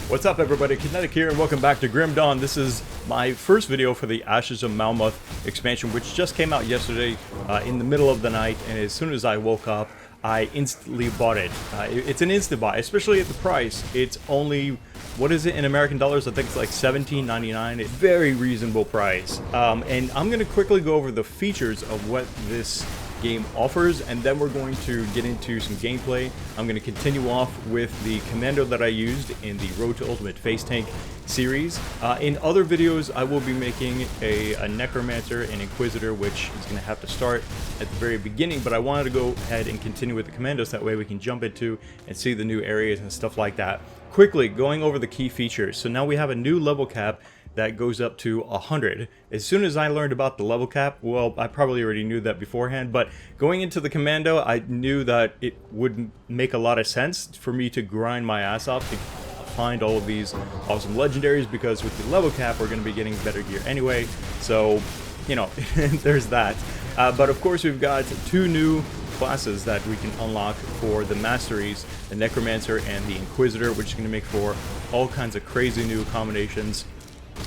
What's up everybody, Kinetic here and welcome back to Grim Dawn. This is my first video for the Ashes of Malmouth expansion, which just came out yesterday in the middle of the night, and as soon as I woke up I instantly bought it. It's an instant buy, especially at the price. It's only, what is it in American dollars? I think it's like $17.99. It's a very reasonable price. And I'm going to quickly go over the features of what this game offers, and then we're going to get into some gameplay. I'm going to continue off with the commando that I used in the Road to Ultimate Face Tank series. In other videos I will be making a necromancer and inquisitor, which is going to have to start at the very beginning, but I wanted to go ahead and continue with the commandos, that way we can jump into and see the new areas and stuff like that. Quickly going over the key features. So now we have a new level cap that goes up to 100. As soon as I learned about the level cap, well, I probably already knew that beforehand, but going into the commando, I knew that it wouldn't make a lot of sense for me to grind my ass off to find all of these awesome legendaries, because with the level cap, we're going to be getting better gear anyway, so, you know, there's that. But of course, we've got two new classes that we can unlock for the masteries, the necromancer and the inquisitor, which is going to make for all kinds of crazy new combinations.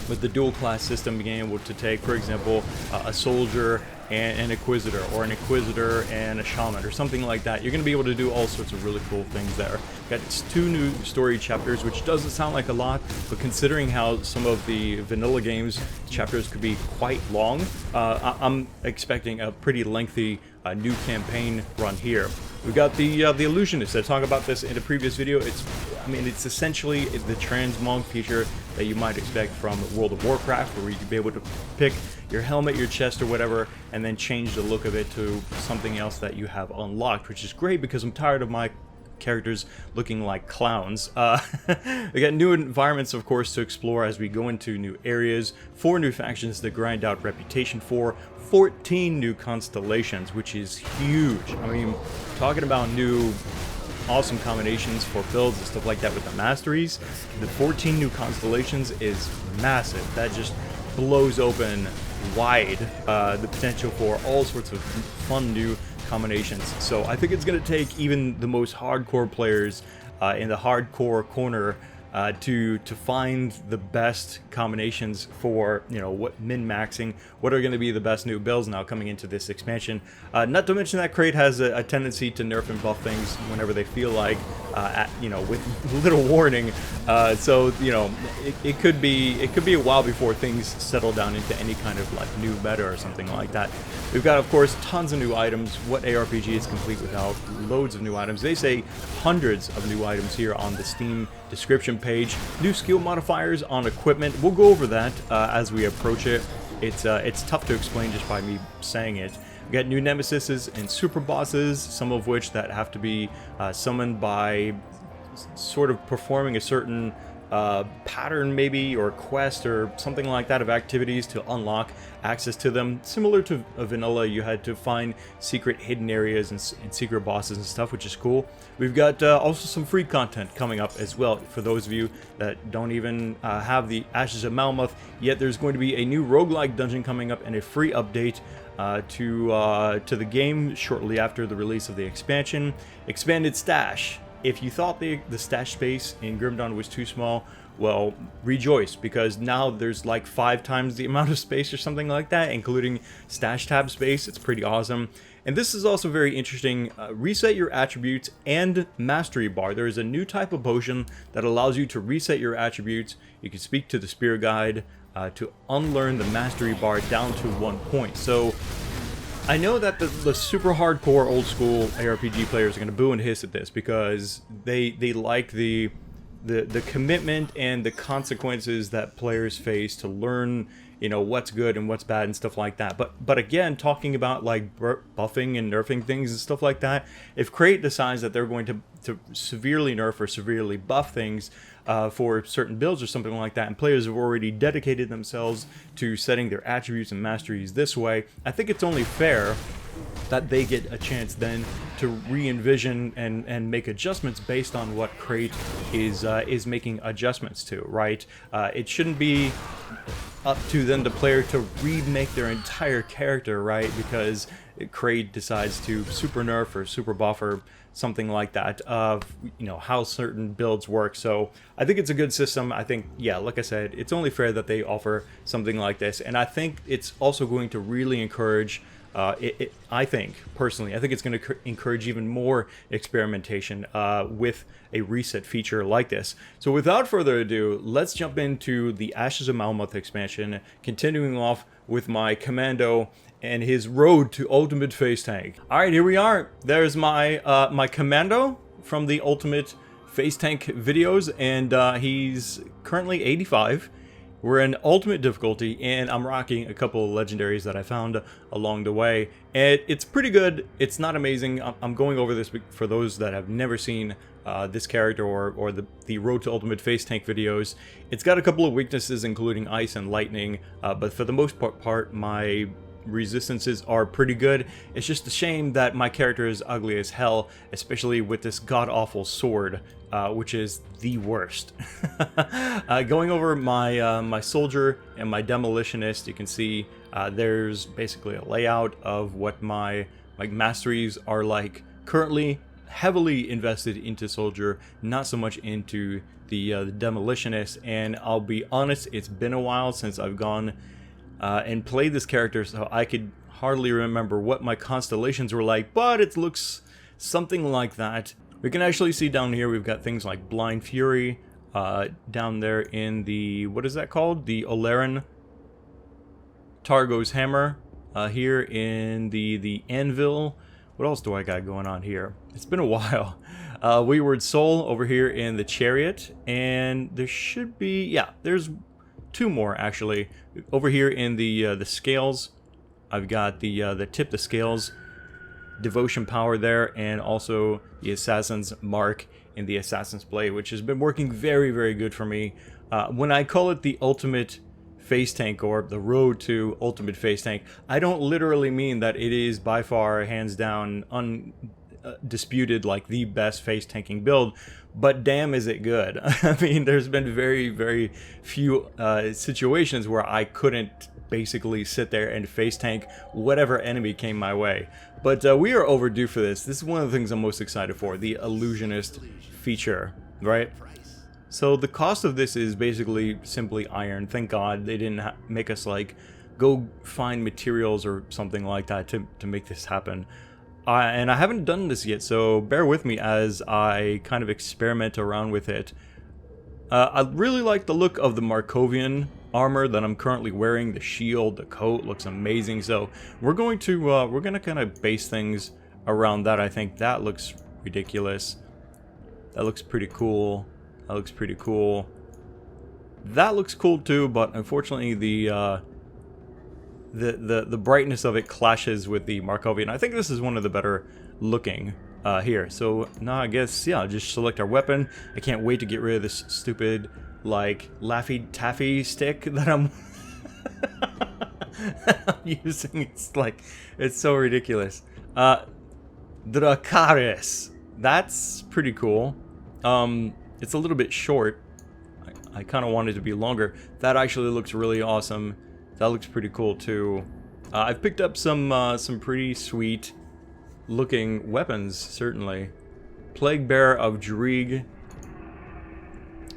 With the dual class system, being able to take, for example, a soldier and an inquisitor, or an inquisitor and a shaman, or something like that. You're going to be able to do all sorts of really cool things there. Got two new story chapters, which doesn't sound like a lot, but considering how some of the vanilla games chapters could be quite long, I'm expecting a pretty lengthy new campaign run here. We've got the illusionist. I talked about this in a previous video. It's essentially the transmog feature that you might expect from World of Warcraft, where you could be able to pick your helmet, your chest, or whatever, and then change the look of it to something else that you have unlocked, which is great because I'm tired of my characters looking like clowns. We got new environments, of course, to explore as we go into new areas, 4 new factions to grind out reputation for, 14 new constellations, which is huge. I mean, talking about new awesome combinations for builds and stuff like that with the masteries, the 14 new constellations is massive. That just blows open wide the potential for all sorts of fun new combinations. So I think it's going to take even the most hardcore players in the hardcore corner to find the best combinations for, you know, what min-maxing, what are going to be the best new builds now coming into this expansion. Not to mention that Crate has a tendency to nerf and buff things whenever they feel like, you know, with little warning. So, you know, it could be a while before things settle down into any kind of like new meta or something like that. We've got, of course, tons of new items. What ARPG is complete without loads of new items? They say hundreds of new items here on the Steam description page. New skill modifiers on equipment. We'll go over that as we approach it. It's tough to explain just by me saying it. We got new nemesises and super bosses, some of which that have to be summoned by sort of performing a certain pattern maybe, or quest or something like that of activities to unlock access to them. Similar to vanilla, you had to find secret hidden areas and secret bosses and stuff, which is cool. We've got also some free content coming up as well for those of you that don't even have the Ashes of Malmouth yet. There's going to be a new roguelike dungeon coming up and a free update to the game shortly after the release of the expansion. Expanded stash. If you thought the stash space in Grim Dawn was too small, well, rejoice, because now there's like 5 times the amount of space or something like that, including stash tab space. It's pretty awesome. And this is also very interesting. Reset your attributes and mastery bar. There is a new type of potion that allows you to reset your attributes. You can speak to the spirit guide to unlearn the mastery bar down to 1 point. So I know that the super hardcore old school ARPG players are going to boo and hiss at this, because they like the commitment and the consequences that players face to learn, you know, what's good and what's bad and stuff like that. But again, talking about like buffing and nerfing things and stuff like that, if Crate decides that they're going to severely nerf or severely buff things for certain builds or something like that, and players have already dedicated themselves to setting their attributes and masteries this way, I think it's only fair that they get a chance then to re-envision and make adjustments based on what Crate is making adjustments to, right? It shouldn't be up to then the player to remake their entire character, right? Because Kraid decides to super nerf or super buff or something like that of, you know, how certain builds work. So I think it's a good system. I think, yeah, like I said, it's only fair that they offer something like this, and I think it's also going to really encourage I think, personally, I think it's going to encourage even more experimentation with a reset feature like this. So without further ado, let's jump into the Ashes of Malmouth expansion, continuing off with my Commando and his road to Ultimate Face Tank. Alright, here we are. There's my my Commando from the Ultimate Face Tank videos, and he's currently 85. We're in Ultimate difficulty, and I'm rocking a couple of legendaries that I found along the way. And it's pretty good. It's not amazing. I'm going over this for those that have never seen this character or the Road to Ultimate Face Tank videos. It's got a couple of weaknesses, including ice and lightning, but for the most part, my resistances are pretty good. It's just a shame that my character is ugly as hell, especially with this god-awful sword, which is the worst. Going over my my soldier and my demolitionist, you can see there's basically a layout of what my masteries are like currently. Heavily invested into soldier, not so much into the demolitionist, and I'll be honest, it's been a while since I've gone and played this character, so I could hardly remember what my constellations were like, but it looks something like that. We can actually see down here we've got things like Blind Fury down there in the, what is that called? The Oleran Targo's Hammer here in the Anvil. What else do I got going on here? It's been a while. Wayward Soul over here in the Chariot, and there should be, yeah, there's two more actually. Over here in the Scales, I've got the Tip the Scales Devotion Power there, and also the Assassin's Mark in the Assassin's Blade, which has been working very, very good for me. When I call it the Ultimate Face Tank or the Road to Ultimate Face Tank, I don't literally mean that it is by far, hands down, undisputed, like the best face tanking build, but damn is it good. I mean, there's been very, very few situations where I couldn't basically sit there and face tank whatever enemy came my way. But we are overdue for this. This is one of the things I'm most excited for, the Illusionist feature, right? So the cost of this is basically simply iron. Thank God they didn't make us like go find materials or something like that to make this happen. And I haven't done this yet, so bear with me as I kind of experiment around with it. I really like the look of the Markovian armor that I'm currently wearing. The shield, the coat looks amazing. So we're gonna kind of base things around that. I think that looks ridiculous. That looks pretty cool. That looks pretty cool. That looks cool too, but unfortunately the brightness of it clashes with the Markovian. I think this is one of the better looking here. So now I guess, yeah, just select our weapon. I can't wait to get rid of this stupid, like, Laffy Taffy stick that I'm using. It's like, it's so ridiculous. Dracaris. That's pretty cool. It's a little bit short. I kind of want it to be longer. That actually looks really awesome. That looks pretty cool too. I've picked up some pretty sweet looking weapons, certainly. Plague Bearer of Drieg.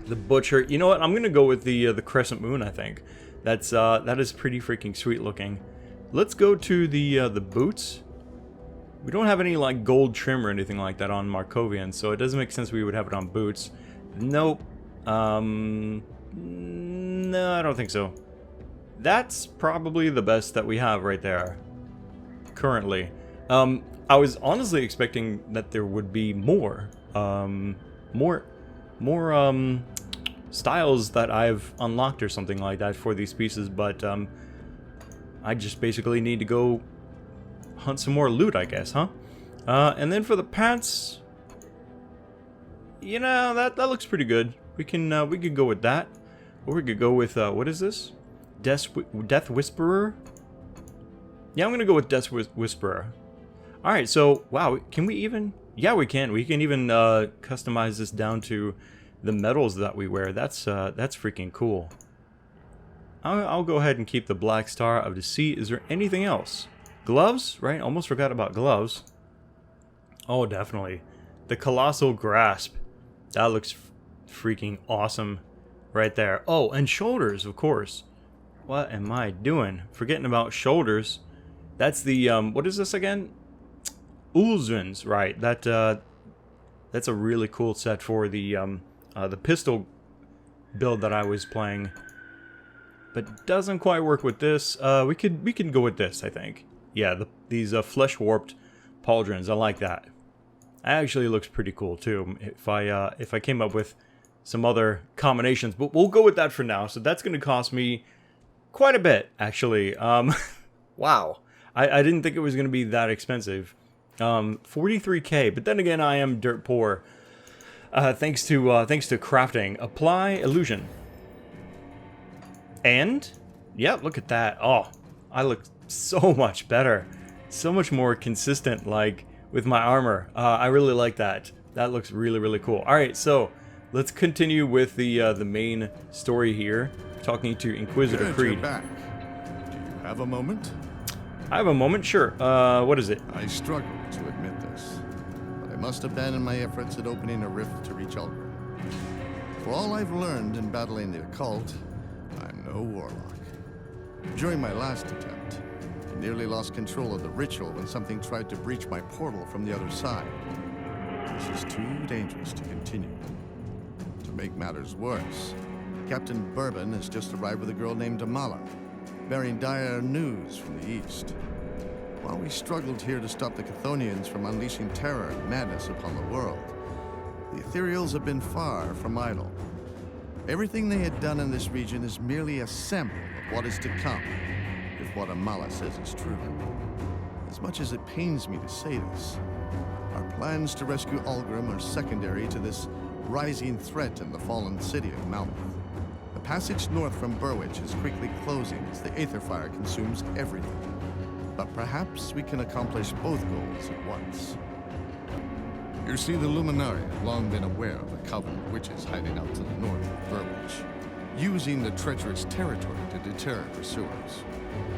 The Butcher. You know what? I'm gonna go with the Crescent Moon. I think that is pretty freaking sweet looking. Let's go to the boots. We don't have any like gold trim or anything like that on Markovian, so it doesn't make sense we would have it on boots. Nope. No, I don't think so. That's probably the best that we have right there currently. I was honestly expecting that there would be more styles that I've unlocked or something like that for these pieces, but I just basically need to go hunt some more loot, I guess, huh? And then for the pants, you know, that looks pretty good. We can go with that, or we could go with what is this? Death Whisperer? Yeah, I'm gonna go with Death Whisperer. Alright, so, wow, can we even... Yeah, we can. We can even customize this down to the medals that we wear. That's freaking cool. I'll go ahead and keep the Black Star of the Sea. Is there anything else? Gloves, right? Almost forgot about gloves. Oh, definitely. The Colossal Grasp. That looks freaking awesome right there. Oh, and shoulders, of course. What am I doing? Forgetting about shoulders. That's the, what is this again? Ulzvins, right. That's a really cool set for the pistol build that I was playing. But doesn't quite work with this. We can go with this, I think. Yeah, these flesh warped pauldrons. I like that. Actually looks pretty cool too. If I came up with some other combinations, but we'll go with that for now. So that's going to cost me quite a bit, actually. Wow, I didn't think it was going to be that expensive. 43k. But then again, I am dirt poor. Thanks to crafting. Apply illusion. And yeah, look at that. Oh, I look so much better, so much more consistent, like with my armor. I really like that. That looks really, really cool. All right, so let's continue with the main story here. Talking to Inquisitor Good, Creed. you're back. Do you have a moment? I have a moment, sure. What is it? I struggle to admit this, but I must abandon my efforts at opening a rift to reach Ulgrim. For all I've learned in battling the occult, I'm no warlock. During my last attempt, I nearly lost control of the ritual when something tried to breach my portal from the other side. This is too dangerous to continue. To make matters worse, Captain Bourbon has just arrived with a girl named Amala, bearing dire news from the east. While we struggled here to stop the Chthonians from unleashing terror and madness upon the world, the Aetherials have been far from idle. Everything they had done in this region is merely a sample of what is to come, if what Amala says is true. As much as it pains me to say this, our plans to rescue Ulgrim are secondary to this rising threat in the fallen city of Malmouth. The passage north from Burwich is quickly closing as the Aether fire consumes everything. But perhaps we can accomplish both goals at once. You see, the Luminari have long been aware of a coven of witches hiding out to the north of Burwich, using the treacherous territory to deter pursuers.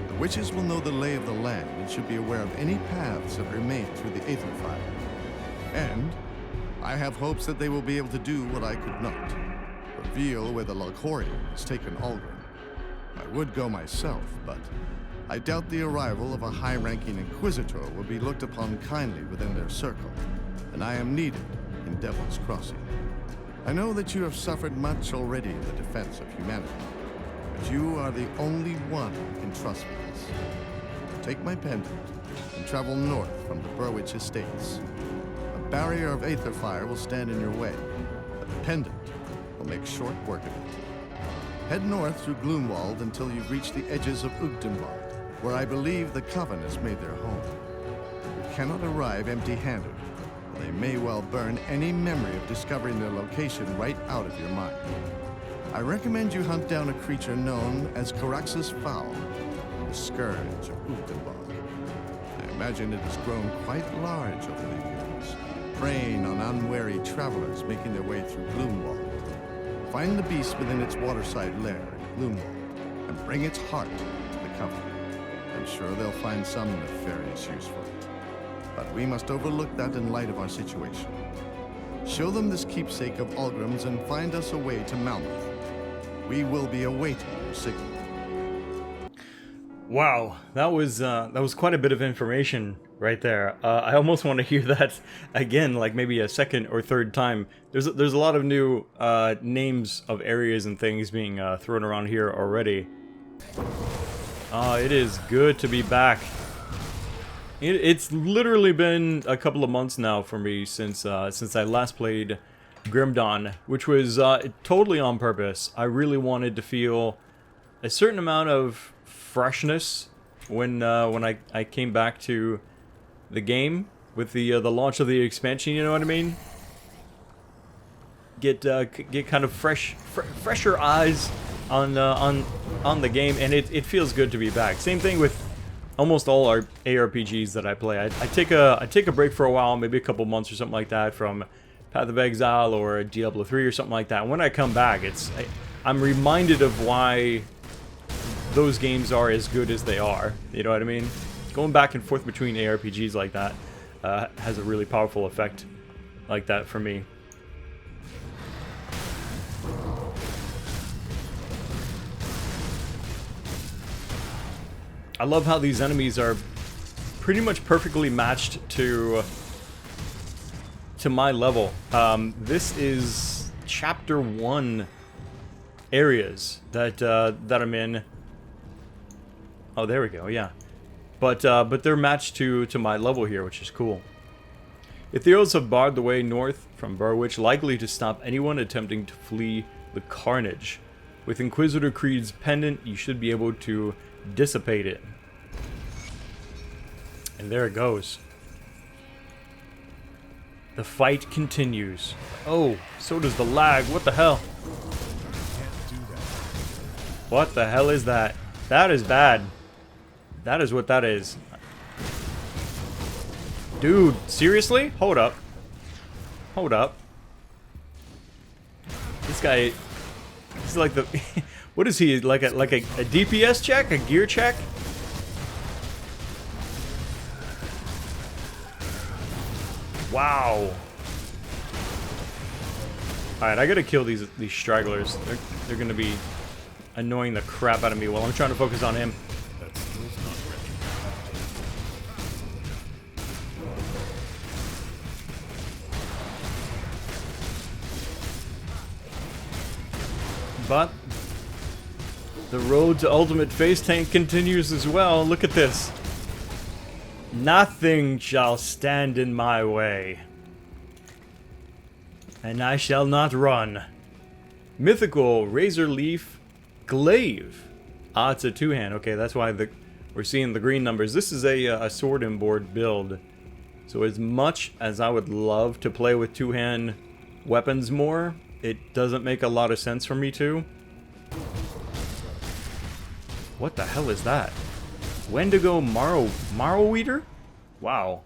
The witches will know the lay of the land and should be aware of any paths that remain through the Aether fire. And I have hopes that they will be able to do what I could not, reveal where the Loghorian has taken Ulgrim. I would go myself, but I doubt the arrival of a high-ranking Inquisitor will be looked upon kindly within their circle, and I am needed in Devil's Crossing. I know that you have suffered much already in the defense of humanity, but you are the only one who can trust with this. Take my pendant and travel north from the Burwich estates. A barrier of Aether fire will stand in your way, but the pendant will make short work of it. Head north through Gloomwald until you reach the edges of Ugdenwald, where I believe the Coven has made their home. You cannot arrive empty-handed, or they may well burn any memory of discovering their location right out of your mind. I recommend you hunt down a creature known as Caraxus Fowl, the scourge of Ugdenwald. I imagine it has grown quite large over the years, preying on unwary travelers making their way through Gloomwald. Find the beast within its waterside lair in Gloomwald, and bring its heart to the Coven. I'm sure they'll find some nefarious use for it. But we must overlook that in light of our situation. Show them this keepsake of Ulgrim's and find us a way to Malmouth. We will be awaiting your signal. Wow, that was quite a bit of information right there. I almost want to hear that again, like maybe a second or third time. There's a lot of new names of areas and things being thrown around here already. It is good to be back. It's literally been a couple of months now for me since I last played Grim Dawn, which was totally on purpose. I really wanted to feel a certain amount of freshness when I came back to the game with the launch of the expansion. You know what I mean? Get kind of fresher eyes on the game, and it feels good to be back. Same thing with almost all our ARPGs that I play. I take a break for a while, maybe a couple months or something like that, from Path of Exile or Diablo 3 or something like that. And when I come back, I'm reminded of why those games are as good as they are. You know what I mean? Going back and forth between ARPGs like that has a really powerful effect like that for me. I love how these enemies are pretty much perfectly matched to my level. This is Chapter 1 areas that I'm in. Oh, there we go. Yeah, but they're matched to my level here, which is cool. Aetherials have barred the way north from Burwich, likely to stop anyone attempting to flee the carnage. With Inquisitor Creed's pendant, you should be able to dissipate it. And there it goes. The fight continues. Oh, so does the lag. What the hell? What the hell is that? That is bad. That is what that is. Dude, seriously? Hold up. Hold up. This guy... He's like the... What is he? Like a DPS check? A gear check? Wow. Alright, I gotta kill these stragglers. They're gonna be annoying the crap out of me while I'm trying to focus on him. That skill's not ready. But the road to ultimate face tank continues as well. Look at this. Nothing shall stand in my way, and I shall not run. Mythical Razor Leaf Glaive. Ah, it's a two-hand. Okay, that's why we're seeing the green numbers. This is a sword and board build. So as much as I would love to play with two-hand weapons more, it doesn't make a lot of sense for me to. What the hell is that? Wendigo Marrowweeder? Wow.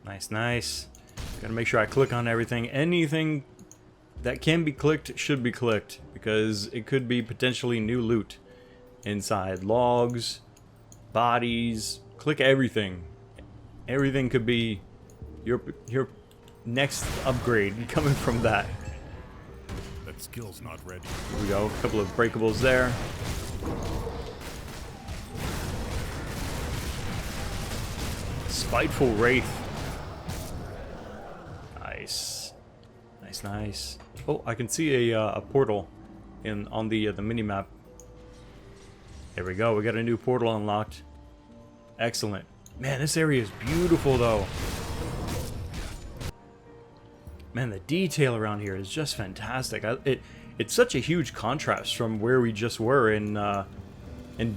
Nice, nice. Gotta make sure I click on everything. Anything that can be clicked should be clicked, because it could be potentially new loot inside. Logs, bodies, click everything. Everything could be your next upgrade coming from that. That skill's not ready. Here we go, a couple of breakables there. Spiteful Wraith. Nice. Nice, nice. Oh, I can see a portal on the mini-map. There we go, we got a new portal unlocked. Excellent. Man, this area is beautiful, though. Man, the detail around here is just fantastic. It's such a huge contrast from where we just were in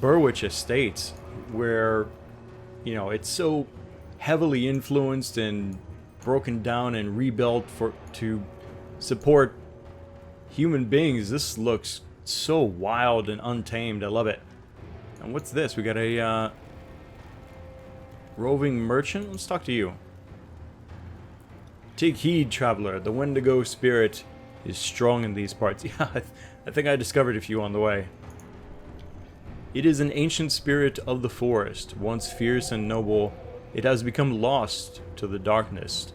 Burwich Estates, where, you know, it's so heavily influenced and broken down and rebuilt to support human beings. This looks so wild and untamed. I love it. And what's this? We got a roving merchant? Let's talk to you. Take heed, traveler. The Wendigo spirit is strong in these parts. Yeah, I think I discovered a few on the way. It is an ancient spirit of the forest. Once fierce and noble, it has become lost to the darkness.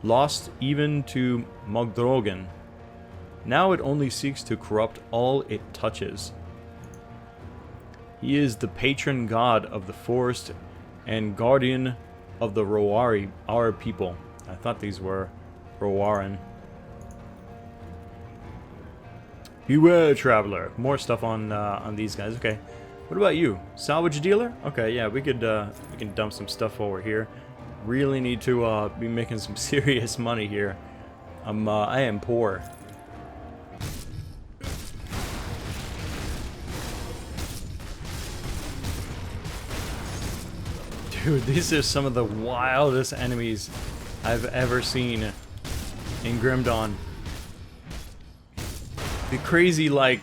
Lost even to Mogdrogen. Now it only seeks to corrupt all it touches. He is the patron god of the forest and guardian of the Roari, our people. I thought these were Roaran. Beware, traveler. More stuff on these guys. Okay. What about you? Salvage dealer? Okay, yeah, we can dump some stuff over here. Really need to be making some serious money here. I am poor. Dude, these are some of the wildest enemies I've ever seen in Grim Dawn. The crazy, like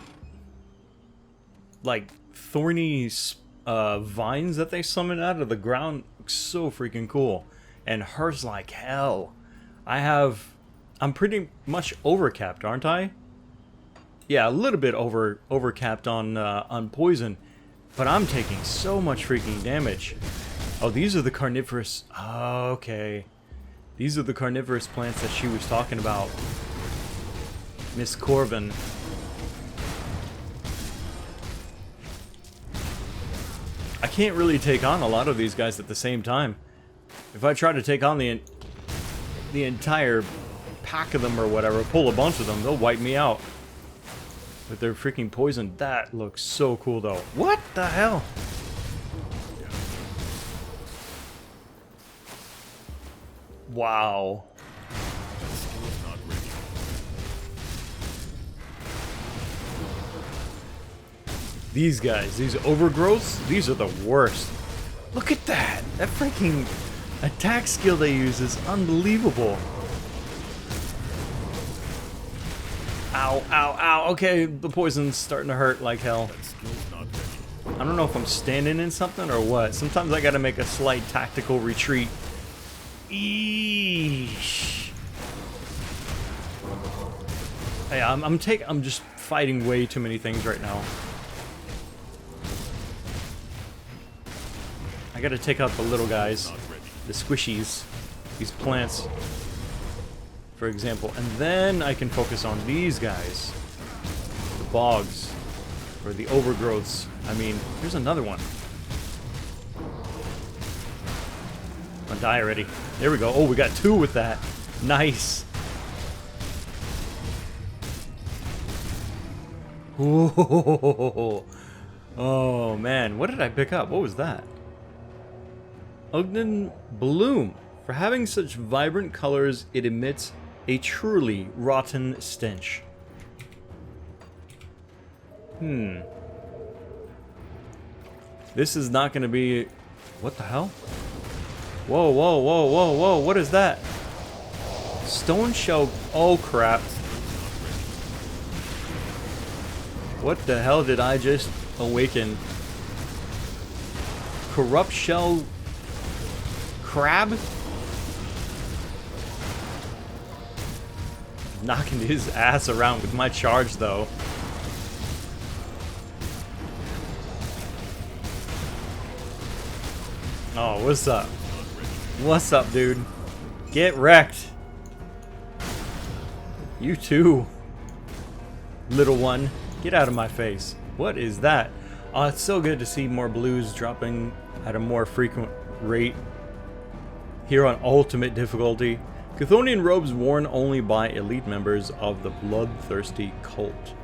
thorny vines that they summon out of the ground look so freaking cool, and hurts like hell. I'm pretty much overcapped, aren't I? Yeah, a little bit overcapped on poison, but I'm taking so much freaking damage. Oh, these are the carnivorous. Oh, okay, these are the carnivorous plants that she was talking about, Miss Corvin. I can't really take on a lot of these guys at the same time. If I try to take on the entire pack of them or whatever, pull a bunch of them, they'll wipe me out with their freaking poison. That looks so cool though. What the hell? Wow. These guys, these overgrowths, these are the worst. Look at that! That freaking attack skill they use is unbelievable. Ow, ow, ow. Okay, the poison's starting to hurt like hell. I don't know if I'm standing in something or what. Sometimes I gotta make a slight tactical retreat. Eesh. Hey, I'm just fighting way too many things right now. I gotta take out the little guys, the squishies, these plants, for example, and then I can focus on these guys, the bogs, or the overgrowths. I mean, here's another one. I'll die already. There we go. Oh, we got two with that. Nice. Ooh. Oh man, what did I pick up? What was that? Ugnin Bloom. For having such vibrant colors, it emits a truly rotten stench. This is not going to be... What the hell? Whoa, whoa, whoa, whoa, whoa. What is that? Stone shell... Oh, crap. What the hell did I just awaken? Corrupt shell... crab? Knocking his ass around with my charge though. Oh, what's up? What's up, dude? Get wrecked. You too, little one. Get out of my face. What is that? Oh, it's so good to see more blues dropping at a more frequent rate here on Ultimate Difficulty. Chthonian robes worn only by elite members of the bloodthirsty cult.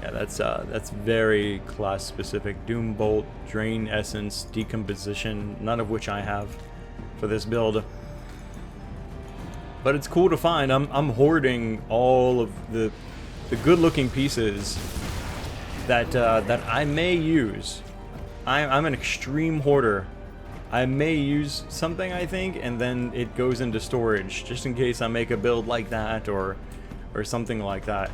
Yeah, that's very class specific. Doom Bolt, Drain Essence, Decomposition, none of which I have for this build. But it's cool to find. I'm hoarding all of the good-looking pieces that that I may use. I'm an extreme hoarder. I may use something, I think, and then it goes into storage just in case I make a build like that or something like that.